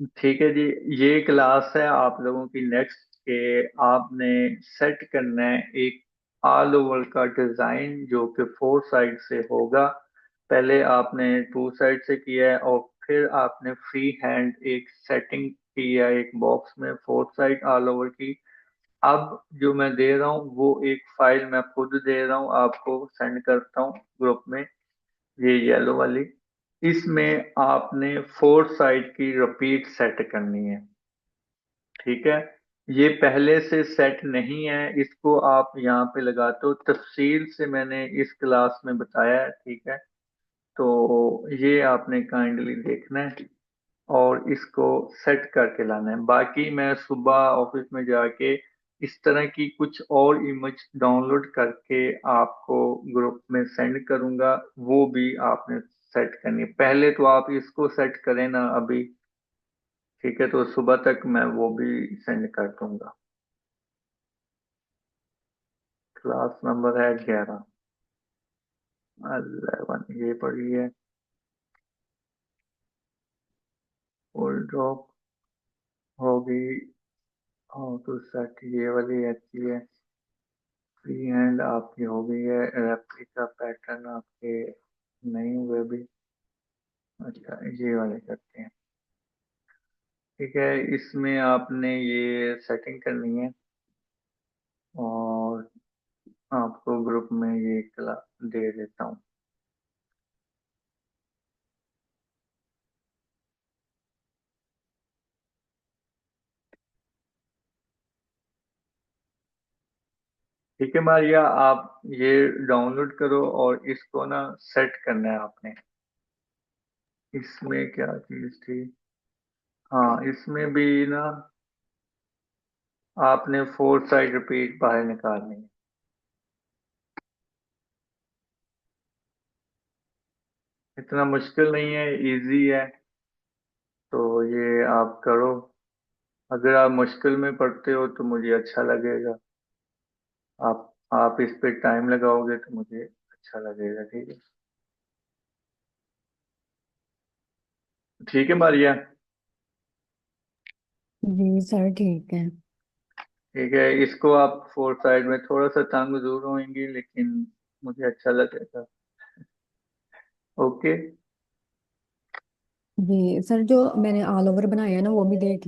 ठीक है जी। ये क्लास है आप लोगों की नेक्स्ट के। आपने सेट करना है एक ऑल ओवर का डिजाइन जो कि फोर साइड से होगा। पहले आपने टू साइड से किया है और फिर आपने फ्री हैंड एक सेटिंग की है एक बॉक्स में फोर साइड ऑल ओवर की। अब जो मैं दे रहा हूँ वो एक फाइल मैं खुद दे रहा हूँ आपको सेंड करता हूँ ग्रुप में। ये येलो वाली, इसमें आपने फोर साइड की रिपीट सेट करनी है। ठीक है। ये पहले से सेट नहीं है, इसको आप यहाँ पे लगाते हो तफसील से मैंने इस क्लास में बताया है। ठीक है। तो ये आपने काइंडली देखना है और इसको सेट करके लाना है। बाकी मैं सुबह ऑफिस में जाके इस तरह की कुछ और इमेज डाउनलोड करके आपको ग्रुप में सेंड करूंगा। वो भी आपने सेट करनी है। पहले तो आप इसको सेट करें ना अभी। ठीक है, तो सुबह तक मैं वो भी सेंड कर दूंगा। क्लास नंबर है 11। 11 ये पड़ी है। फुल ड्रॉप होगी। हाउ टू सेट ये वाली अच्छी है। फ्री हैंड आपकी हो गई है। रेप्लिका पैटर्न आपके नहीं हुए भी। अच्छा, ये वाले करते हैं। ठीक है, इसमें आपने ये सेटिंग करनी है और आपको ग्रुप में ये कला दे देता हूँ। ठीक है मारिया, आप ये डाउनलोड करो और इसको ना सेट करना है आपने। इसमें क्या चीज थी? हाँ, इसमें भी ना आपने फोर साइड रिपीट बाहर निकालनी है। इतना मुश्किल नहीं है, इजी है। तो ये आप करो। अगर आप मुश्किल में पढ़ते हो तो मुझे अच्छा लगेगा। आप इस पे टाइम लगाओगे तो मुझे अच्छा लगेगा। ठीक है। ठीक है मारिया। जी सर ठीक है। ठीक है, इसको आप फोर साइड में थोड़ा सा तंग जरूर होंगी लेकिन मुझे अच्छा लगेगा। ओके। जी सर, जो मैंने ऑल ओवर बनाया है ना वो भी देख